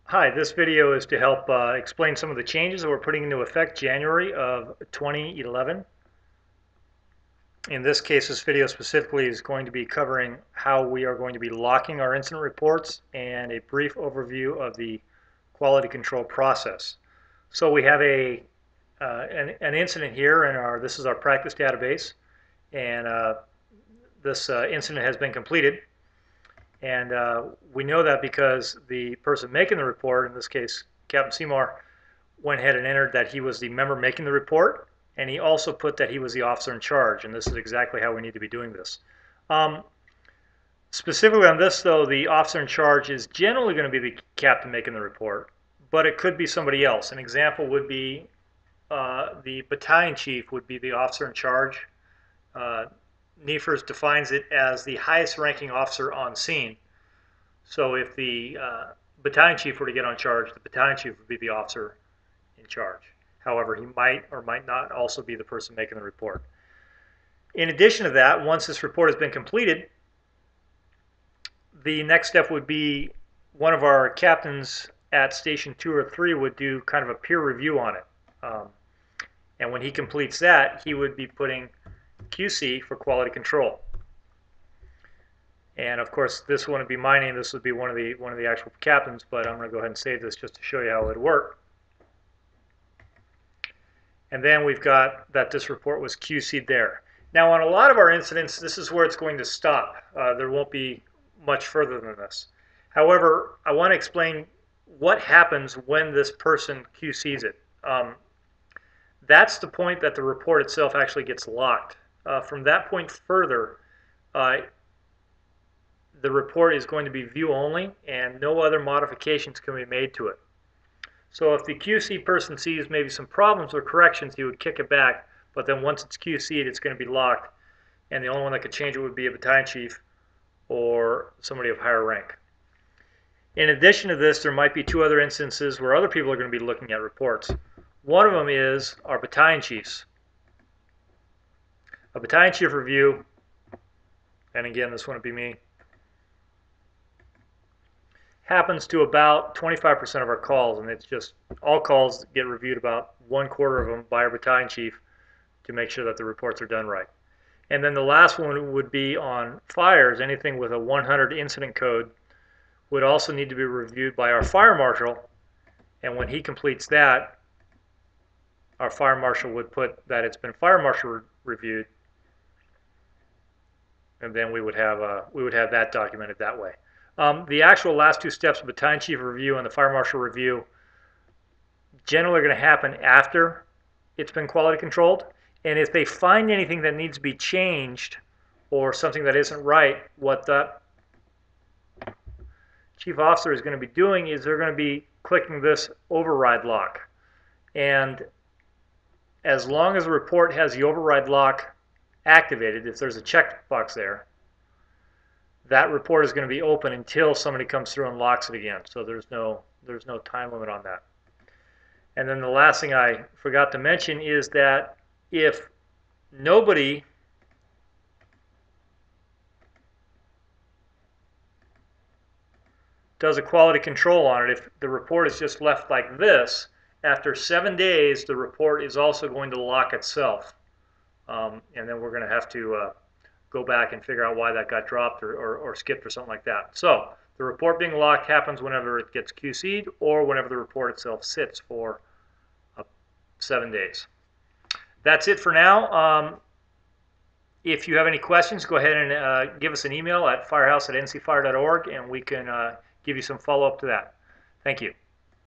Hi, this video is to help explain some of the changes that we're putting into effect January of 2011. In this case, this video specifically is going to be covering how we are going to be locking our incident reports and a brief overview of the quality control process. So we have an incident here in this is our practice database, and this incident has been completed. And we know that because the person making the report, in this case, Captain Seymour, went ahead and entered that he was the member making the report, and he also put that he was the officer in charge, and this is exactly how we need to be doing this. Specifically on this, though, the officer in charge is generally going to be the captain making the report, but it could be somebody else. An example would be the battalion chief would be the officer in charge. NEFRS defines it as the highest ranking officer on scene. So if the battalion chief were to get on charge, the battalion chief would be the officer in charge. However, he might or might not also be the person making the report. In addition to that, once this report has been completed, the next step would be one of our captains at station 2 or 3 would do kind of a peer review on it. And when he completes that, he would be putting QC for quality control. And of course, this wouldn't be my name. This would be one of the actual captains. But I'm going to go ahead and save this just to show you how it would work. And then we've got that this report was QC'd there. Now, on a lot of our incidents, this is where it's going to stop. There won't be much further than this. However, I want to explain what happens when this person QC's it. That's the point that the report itself actually gets locked. From that point further, the report is going to be view only, and no other modifications can be made to it. So if the QC person sees maybe some problems or corrections, he would kick it back, but then once it's QC'd, it's going to be locked, and the only one that could change it would be a battalion chief or somebody of higher rank. In addition to this, there might be two other instances where other people are going to be looking at reports. One of them is our battalion chiefs. A battalion chief review, and again, this wouldn't be me, happens to about 25% of our calls, and it's just all calls get reviewed, about 1/4 of them by our battalion chief to make sure that the reports are done right. And then the last one would be on fires. Anything with a 100 incident code would also need to be reviewed by our fire marshal, and when he completes that, our fire marshal would put that it's been fire marshal reviewed, and then we would have that documented that way. The actual last two steps, the battalion chief review and the fire marshal review, generally are going to happen after it's been quality controlled. And if they find anything that needs to be changed or something that isn't right, what the chief officer is going to be doing is they're going to be clicking this override lock. And as long as the report has the override lock activated, if there's a checkbox there, that report is going to be open until somebody comes through and locks it again. So there's no time limit on that. And then the last thing I forgot to mention is that if nobody does a quality control on it, if the report is just left like this, after 7 days, the report is also going to lock itself. And then we're going to have to go back and figure out why that got dropped or skipped or something like that. So the report being locked happens whenever it gets QC'd or whenever the report itself sits for 7 days. That's it for now. If you have any questions, go ahead and give us an email at firehouse@ncfire.org, and we can give you some follow-up to that. Thank you.